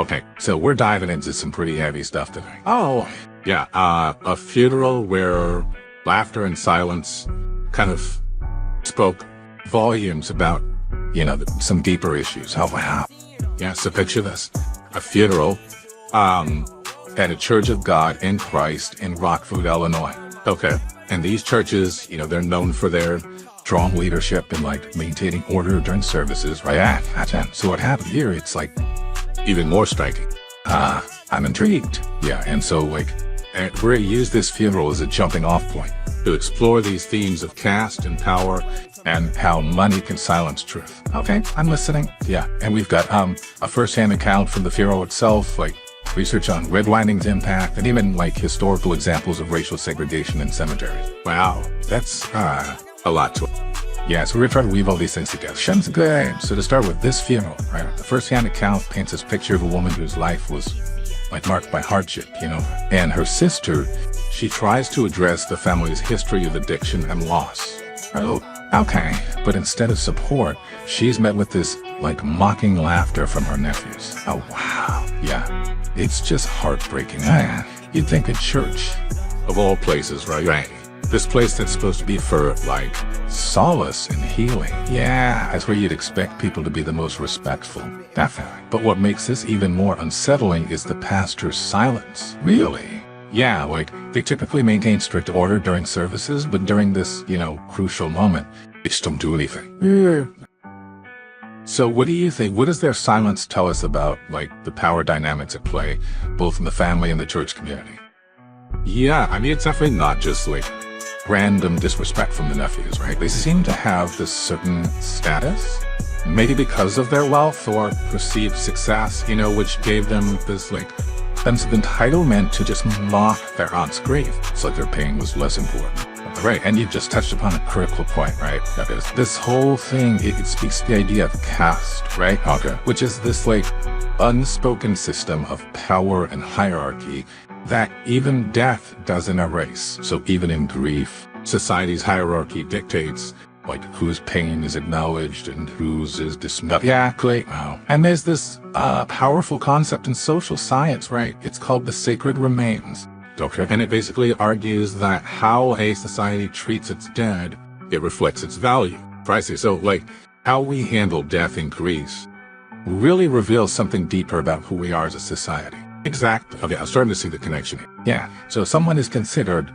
Okay, so we're diving into some pretty heavy stuff today. Oh, yeah, a funeral where laughter and silence kind of spoke volumes about, some deeper issues. Oh, wow. Yeah, so picture this. A funeral at a Church of God in Christ in Rockford, Illinois. Okay, and these churches, they're known for their strong leadership and, maintaining order during services, right? Yeah, that's it. So what happened here, it's, even more striking. I'm intrigued. Yeah, and so, we're gonna use this funeral as a jumping off point to explore these themes of caste and power and how money can silence truth. Okay, I'm listening. Yeah, and we've got a first-hand account from the funeral itself, research on redlining's impact, and even historical examples of racial segregation in cemeteries. Wow, that's a lot to it. Yeah, so we're trying to weave all these things together. Shem's good. So to start with this funeral, right? The first-hand account paints this picture of a woman whose life was marked by hardship, and her sister, she tries to address the family's history of addiction and loss. Oh, okay. But instead of support, she's met with this mocking laughter from her nephews. Oh, wow. Yeah, it's just heartbreaking. You'd think a church, of all places, right? This place that's supposed to be for, solace and healing. Yeah, that's where you'd expect people to be the most respectful. Definitely. But what makes this even more unsettling is the pastor's silence. Really? Yeah, they typically maintain strict order during services, but during this, crucial moment, they just don't do anything. Yeah. So what do you think? What does their silence tell us about, the power dynamics at play, both in the family and the church community? Yeah, I mean, it's definitely not just, random disrespect from the nephews, right? They seem to have this certain status, maybe because of their wealth or perceived success, which gave them this, sense of entitlement to just mock their aunt's grief. It's like their pain was less important. Right, and you've just touched upon a critical point, right? Because this whole thing, it speaks to the idea of caste, right? Okay. Which is this, unspoken system of power and hierarchy that even death doesn't erase. So even in grief, society's hierarchy dictates whose pain is acknowledged and whose is dismissed. Yeah, great. Wow. And there's this powerful concept in social science, right? It's called the sacred remains. Okay. And it basically argues that how a society treats its dead, it reflects its value. Right? So how we handle death in Greece really reveals something deeper about who we are as a society. Exactly. Okay, I'm starting to see the connection here. Yeah, so someone is considered,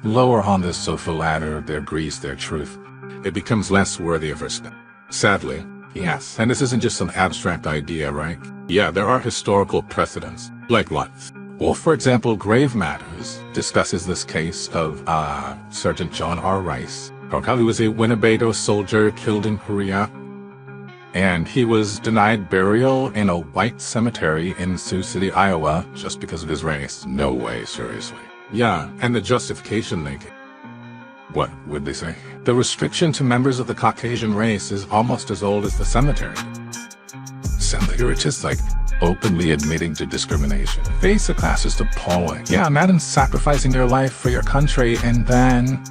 lower on this social ladder, their Greece, their truth. It becomes less worthy of respect. Sadly, yes. And this isn't just some abstract idea, right? Yeah, there are historical precedents. Like what? Well, for example, Grave Matters discusses this case of Sergeant John R. Rice, who was a Winnebago soldier killed in Korea. And he was denied burial in a white cemetery in Sioux City, Iowa, just because of his race. No way, seriously. Yeah, and the justification they gave. What would they say? The restriction to members of the Caucasian race is almost as old as the cemetery. You're just openly admitting to discrimination. Face the class is appalling. Yeah, imagine sacrificing your life for your country and then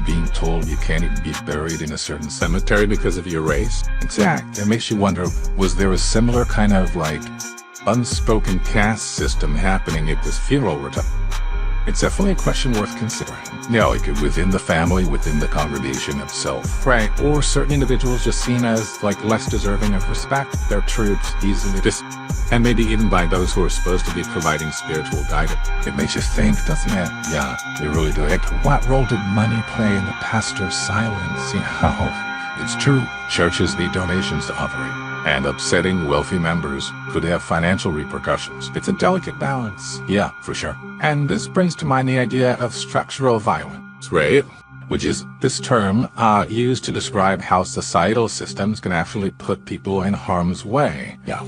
being told you can't even be buried in a certain cemetery because of your race. Exactly. It makes you wonder, was there a similar kind of unspoken caste system happening at this funeral we're talking? It's definitely a question worth considering. Yeah, within the family, within the congregation itself. Right. Or certain individuals just seen as less deserving of respect, their troops easily and maybe even by those who are supposed to be providing spiritual guidance. It makes you think, doesn't it? Yeah, they really do. What role did money play in the pastor's silence? It's true. Churches need donations to operate, and upsetting wealthy members could have financial repercussions. It's a delicate balance. Yeah, for sure. And this brings to mind the idea of structural violence, right? Which is this term used to describe how societal systems can actually put people in harm's way. Yeah,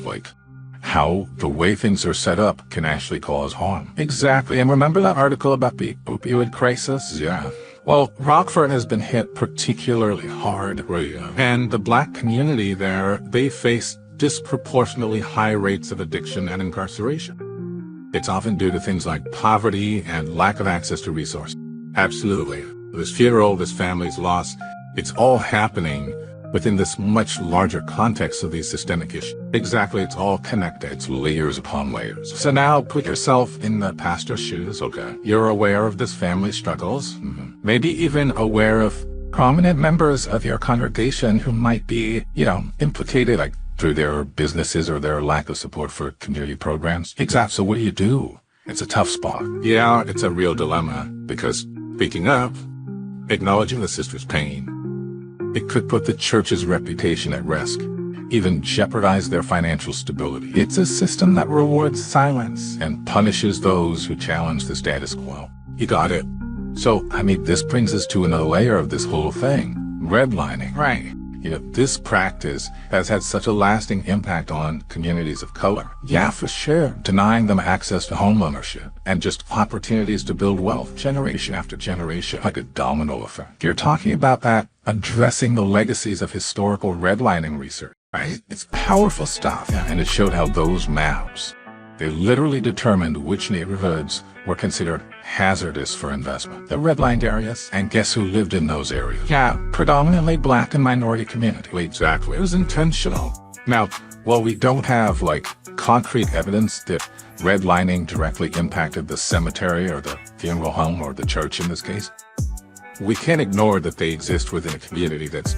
how the way things are set up can actually cause harm. Exactly. And remember that article about the opioid crisis? Yeah. Well, Rockford has been hit particularly hard. Right. And the Black community there, they face disproportionately high rates of addiction and incarceration. It's often due to things like poverty and lack of access to resources. Absolutely. This funeral, this family's loss, it's all happening within this much larger context of these systemic issues. Exactly, it's all connected. It's layers upon layers. So now put yourself in the pastor's shoes, okay? You're aware of this family struggles, maybe even aware of prominent members of your congregation who might be, implicated, like through their businesses or their lack of support for community programs. Exactly, so what do? It's a tough spot. Yeah, it's a real dilemma, because speaking up, acknowledging the sister's pain, it could put the church's reputation at risk, even jeopardize their financial stability. It's a system that rewards silence and punishes those who challenge the status quo. You got it. So, this brings us to another layer of this whole thing. Redlining. Right. This practice has had such a lasting impact on communities of color. Yeah, for sure. Denying them access to home ownership and just opportunities to build wealth generation after generation, like a domino effect. You're talking about that, addressing the legacies of historical redlining research, right? It's powerful stuff. Yeah, and it showed how those maps, they literally determined which neighborhoods were considered hazardous for investment. The redlined areas, and guess who lived in those areas? Yeah, predominantly Black and minority community. Exactly. It was intentional. Now, while we don't have, concrete evidence that redlining directly impacted the cemetery or the funeral home or the church in this case, we can't ignore that they exist within a community that's,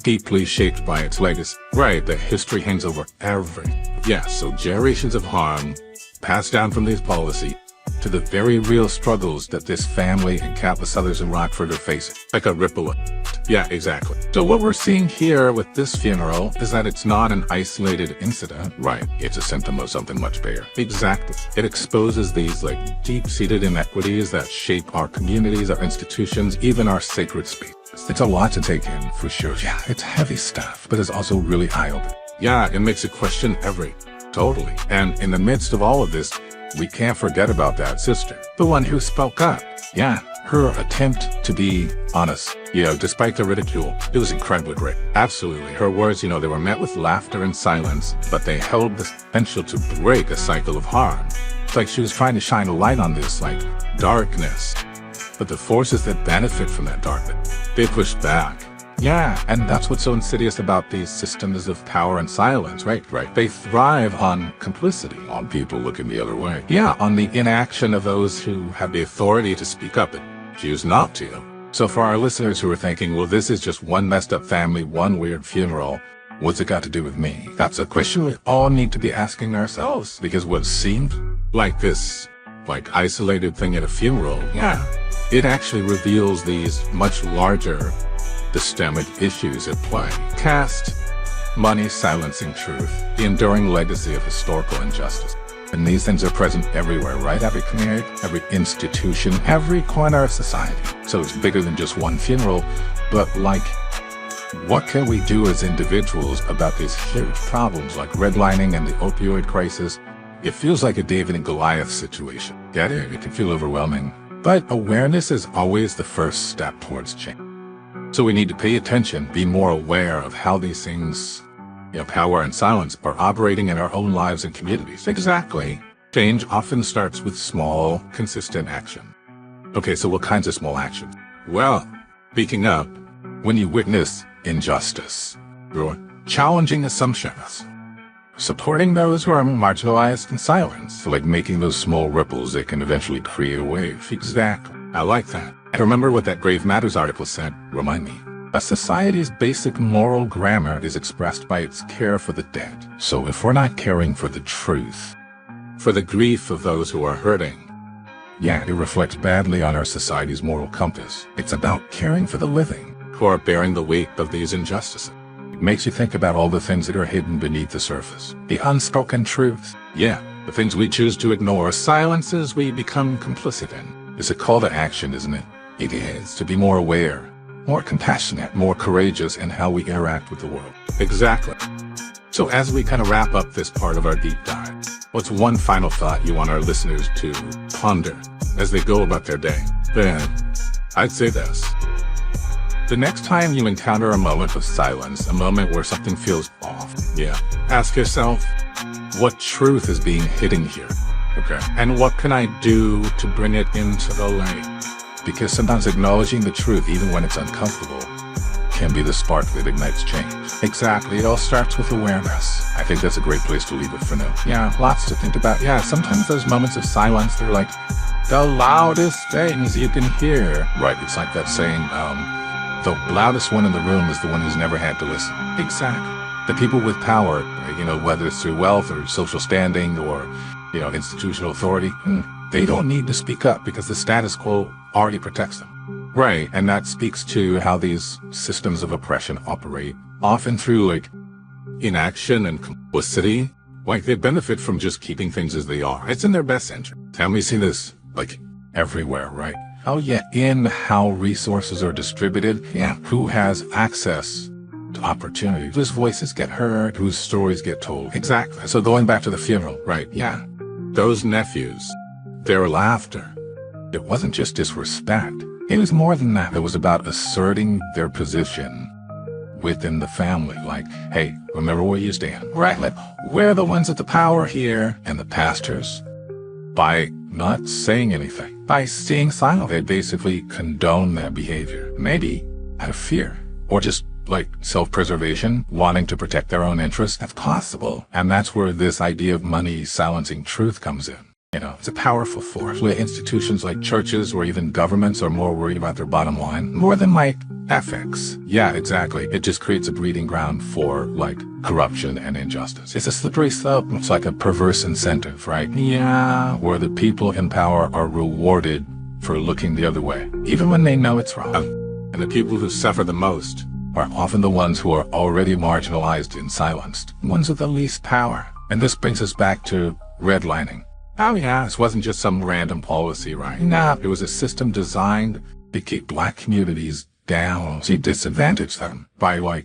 deeply shaped by its legacy. Right, the history hangs over everything. Yeah, so generations of harm passed down from these policies to the very real struggles that this family and countless others in Rockford are facing. Like a ripple effect. Yeah, exactly. So what we're seeing here with this funeral is that it's not an isolated incident. Right, it's a symptom of something much bigger. Exactly. It exposes these deep-seated inequities that shape our communities, our institutions, even our sacred space. It's a lot to take in, for sure. Yeah, it's heavy stuff, but it's also really eye-opening. Yeah, it makes you question everything. Totally. And in the midst of all of this, we can't forget about that sister. The one who spoke up. Yeah, her attempt to be honest. Despite the ridicule, it was incredibly great. Absolutely. Her words, they were met with laughter and silence, but they held the potential to break a cycle of harm. It's like she was trying to shine a light on this, darkness. But the forces that benefit from that darkness, they pushed back. Yeah, and that's what's so insidious about these systems of power and silence, right? They thrive on complicity, on people looking the other way. Yeah, on the inaction of those who have the authority to speak up and choose not to. So for our listeners who are thinking, well, this is just one messed up family, one weird funeral, what's it got to do with me? That's a question we all need to be asking ourselves, because what seemed like this, isolated thing at a funeral, yeah, it actually reveals these much larger systemic issues at play. Caste, money silencing truth, the enduring legacy of historical injustice. And these things are present everywhere, right? Every community, every institution, every corner of society. So it's bigger than just one funeral, but what can we do as individuals about these huge problems like redlining and the opioid crisis? It feels like a David and Goliath situation. Get it? It can feel overwhelming. But awareness is always the first step towards change. So we need to pay attention, be more aware of how these things, power and silence, are operating in our own lives and communities. Exactly. Change often starts with small, consistent action. Okay, so what kinds of small actions? Well, speaking up, when you witness injustice, you're challenging assumptions, supporting those who are marginalized in silence, making those small ripples that can eventually create a wave. Exactly. I like that. And remember what that Grave Matters article said? Remind me. A society's basic moral grammar is expressed by its care for the dead. So if we're not caring for the truth, for the grief of those who are hurting, yeah, it reflects badly on our society's moral compass. It's about caring for the living, who are bearing the weight of these injustices. It makes you think about all the things that are hidden beneath the surface. The unspoken truths. Yeah, the things we choose to ignore, silences we become complicit in. It's a call to action, isn't it? It is, to be more aware, more compassionate, more courageous in how we interact with the world. Exactly. So as we kind of wrap up this part of our deep dive, what's one final thought you want our listeners to ponder as they go about their day? Then, I'd say this. The next time you encounter a moment of silence, a moment where something feels off, ask yourself, what truth is being hidden here? Okay. And what can I do to bring it into the light? Because sometimes acknowledging the truth, even when it's uncomfortable, can be the spark that ignites change. Exactly, it all starts with awareness. I think that's a great place to leave it for now. Yeah, lots to think about. Yeah, sometimes those moments of silence, they're like the loudest things you can hear. Right, it's like that saying, the loudest one in the room is the one who's never had to listen. Exactly. The people with power, whether it's through wealth or social standing or, institutional authority, they don't need to speak up because the status quo already protects them. Right, and that speaks to how these systems of oppression operate, often through, inaction and complicity. They benefit from just keeping things as they are. It's in their best interest. And we see this, everywhere, right? Oh yeah, in how resources are distributed, yeah, who has access to opportunity, whose voices get heard, whose stories get told. Exactly. So going back to the funeral, right, yeah. Those nephews, their laughter, it wasn't just disrespect. It was more than that. It was about asserting their position within the family. Hey, remember where you stand. Right, we're the ones at the power here. And the pastors, by not saying anything, by staying silent, they basically condone their behavior. Maybe out of fear, or just self-preservation, wanting to protect their own interests. That's possible. And that's where this idea of money silencing truth comes in. It's a powerful force where institutions like churches or even governments are more worried about their bottom line, more than ethics. Yeah, exactly. It just creates a breeding ground for corruption and injustice. It's a slippery slope. It's like a perverse incentive, right? Yeah, where the people in power are rewarded for looking the other way, even when they know it's wrong. And the people who suffer the most are often the ones who are already marginalized and silenced, ones with the least power. And this brings us back to redlining. Oh yeah, this wasn't just some random policy, right? Nah, it was a system designed to keep black communities down, disadvantage them by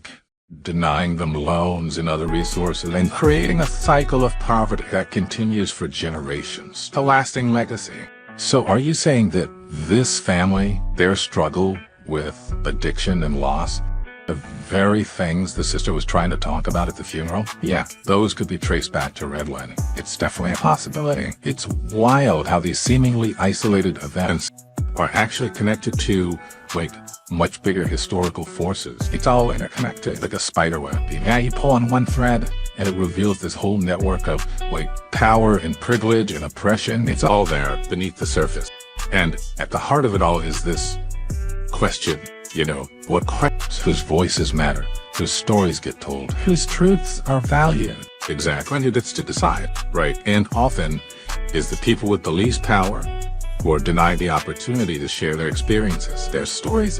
denying them loans and other resources and creating a cycle of poverty that continues for generations, a lasting legacy. So are you saying that this family, their struggle with addiction and loss, the very things the sister was trying to talk about at the funeral, yeah, those could be traced back to redlining. It's definitely a possibility. It's wild how these seemingly isolated events are actually connected to, much bigger historical forces. It's all interconnected, like a spider web. Yeah, you pull on one thread, and it reveals this whole network of, power and privilege and oppression. It's all there beneath the surface. And at the heart of it all is this question. What questions, whose voices matter, whose stories get told, whose truths are valued. Exactly, and who gets to decide, right? And often is the people with the least power who are denied the opportunity to share their experiences, their stories.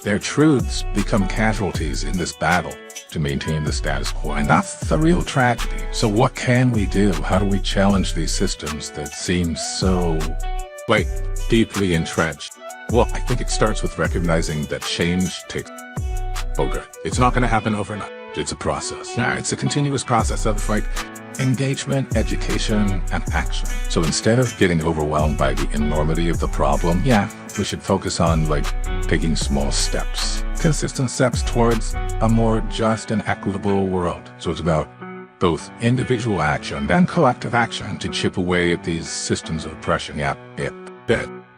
Their truths become casualties in this battle to maintain the status quo, and that's the real tragedy. So what can we do? How do we challenge these systems that seem so, deeply entrenched? Well, I think it starts with recognizing that change takes It's not going to happen overnight. It's a process. Yeah, it's a continuous process of engagement, education, and action. So instead of getting overwhelmed by the enormity of the problem, yeah, we should focus on taking small steps, consistent steps towards a more just and equitable world. So it's about both individual action and collective action to chip away at these systems of oppression. Yeah,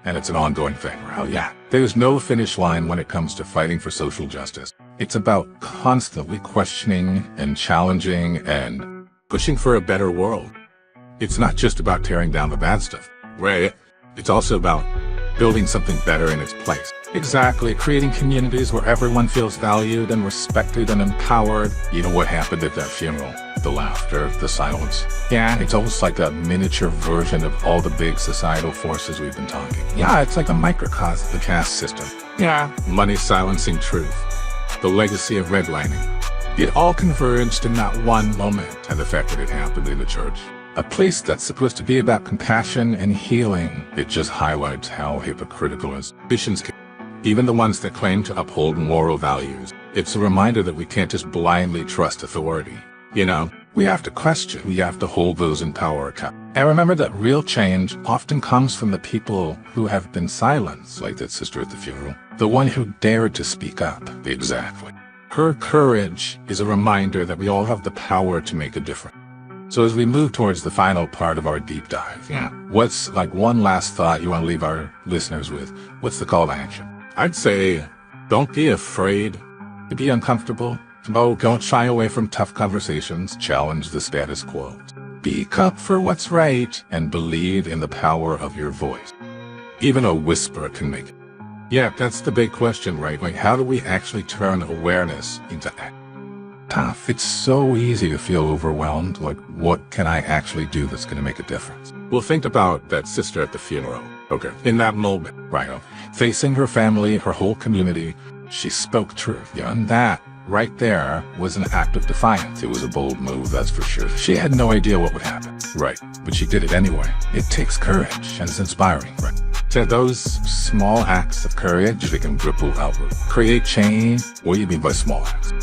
and it's an ongoing thing. Oh yeah, there's no finish line when it comes to fighting for social justice. It's about constantly questioning and challenging and pushing for a better world. It's not just about tearing down the bad stuff, right? It's also about building something better in its place. Exactly, creating communities where everyone feels valued and respected and empowered. You know what happened at that funeral? The laughter, the silence. Yeah, it's almost like a miniature version of all the big societal forces we've been talking. Yeah, it's like a microcosm of the caste system. Yeah, money silencing truth. The legacy of redlining. It all converged in that one moment, and the fact that it happened in the church. A place that's supposed to be about compassion and healing. It just highlights how hypocritical institutions can be, even the ones that claim to uphold moral values. It's a reminder that we can't just blindly trust authority. We have to question, we have to hold those in power accountable. And remember that real change often comes from the people who have been silenced, like that sister at the funeral. The one who dared to speak up. Exactly. Her courage is a reminder that we all have the power to make a difference. So as we move towards the final part of our deep dive, what's one last thought you want to leave our listeners with? What's the call to action? I'd say, don't be afraid To be uncomfortable? Oh, don't shy away from tough conversations. Challenge the status quo. Speak up for what's right and believe in the power of your voice. Even a whisper can make it. Yeah, that's the big question, right? Like, how do we actually turn awareness into action? Tough. It's so easy to feel overwhelmed. Like, what can I actually do that's going to make a difference? Well, think about that sister at the funeral. Okay. In that moment, right? Facing her family, her whole community, she spoke truth. Yeah, and that right there was an act of defiance. It was a bold move, that's for sure. She had no idea what would happen. Right. But she did it anyway. It takes courage, and it's inspiring, right? So those small acts of courage, they can ripple outward, create change. What do you mean by small acts?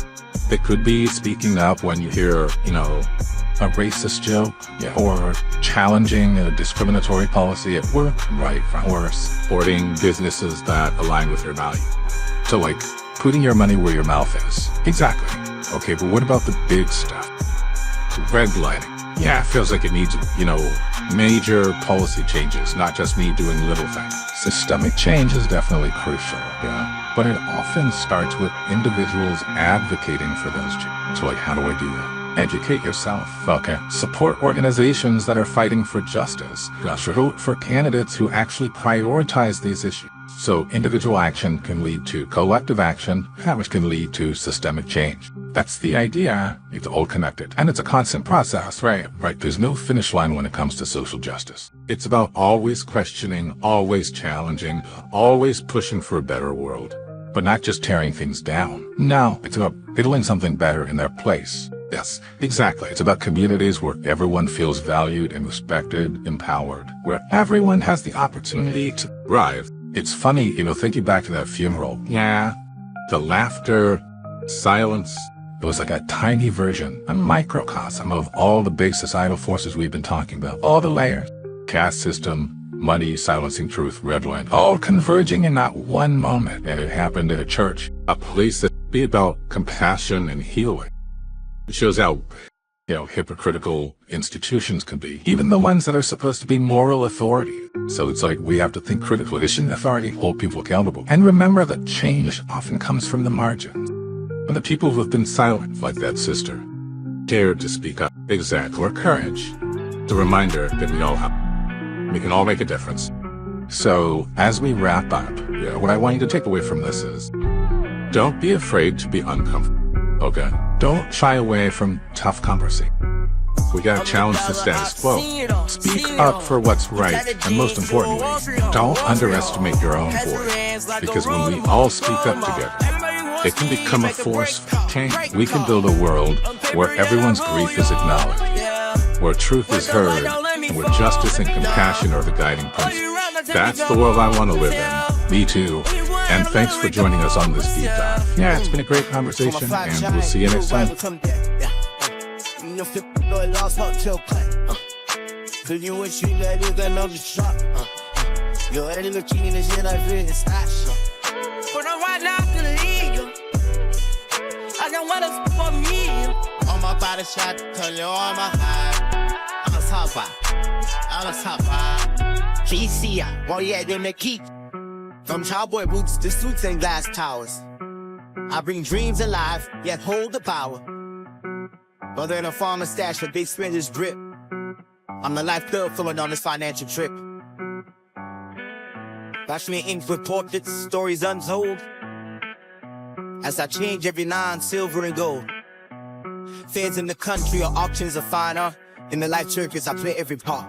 They could be speaking up when you hear, a racist joke, or challenging a discriminatory policy at work, right? Or supporting businesses that align with your values. So like, putting your money where your mouth is. Exactly. Okay, but what about the big stuff? Red lighting. Yeah, it feels like it needs, major policy changes, not just me doing little things. Systemic change is definitely crucial, but it often starts with individuals advocating for those changes. So like, how do I do that? Educate yourself. Okay. Support organizations that are fighting for justice. Vote for candidates who actually prioritize these issues. So individual action can lead to collective action, which can lead to systemic change. That's the idea. It's all connected. And it's a constant process, right? Right. There's no finish line when it comes to social justice. It's about always questioning, always challenging, always pushing for a better world. But not just tearing things down. No, it's about building something better in their place. Yes, exactly. It's about communities where everyone feels valued and respected, empowered, where everyone has the opportunity to thrive. It's funny, thinking back to that funeral. Yeah, the laughter, silence, it was like a tiny version, a microcosm of all the big societal forces we've been talking about. All the layers. Caste system, money, silencing truth, red line, all converging in that one moment. And it happened in a church, a place that be about compassion and healing. It shows how, hypocritical institutions can be, even the ones that are supposed to be moral authority. So it's like we have to think critically. Shouldn't authority hold people accountable? And remember that change often comes from the margins. And the people who have been silent, like that sister, dared to speak up. Exactly. Or courage. The reminder that we can all make a difference. So as we wrap up, what I want you to take away from this is, don't be afraid to be uncomfortable. Okay. Don't shy away from tough conversation. We gotta challenge the status quo. Speak up for what's right, and most importantly, don't underestimate your own voice. Because when we all speak up together, it can become a force for change. We can build a world where everyone's grief is acknowledged, where truth is heard, and where justice and compassion are the guiding principles. That's the world I want to live in. Me too. And thanks for joining us on this deep dive. Yeah, it's been a great conversation, and we'll see you next time. On my body shot, tell you all my high. I'm a top five. GC, well, yeah, they make key. From cowboy boots to suits and glass towers. I bring dreams alive, yet hold the power. Whether in a farmer's stash or big spender's drip, I'm the lifeblood flowing on this financial trip. Watch me ink with portraits, stories untold. As I change every nine, silver and gold. Fans in the country or auctions of fine art. In the life circus, I play every part.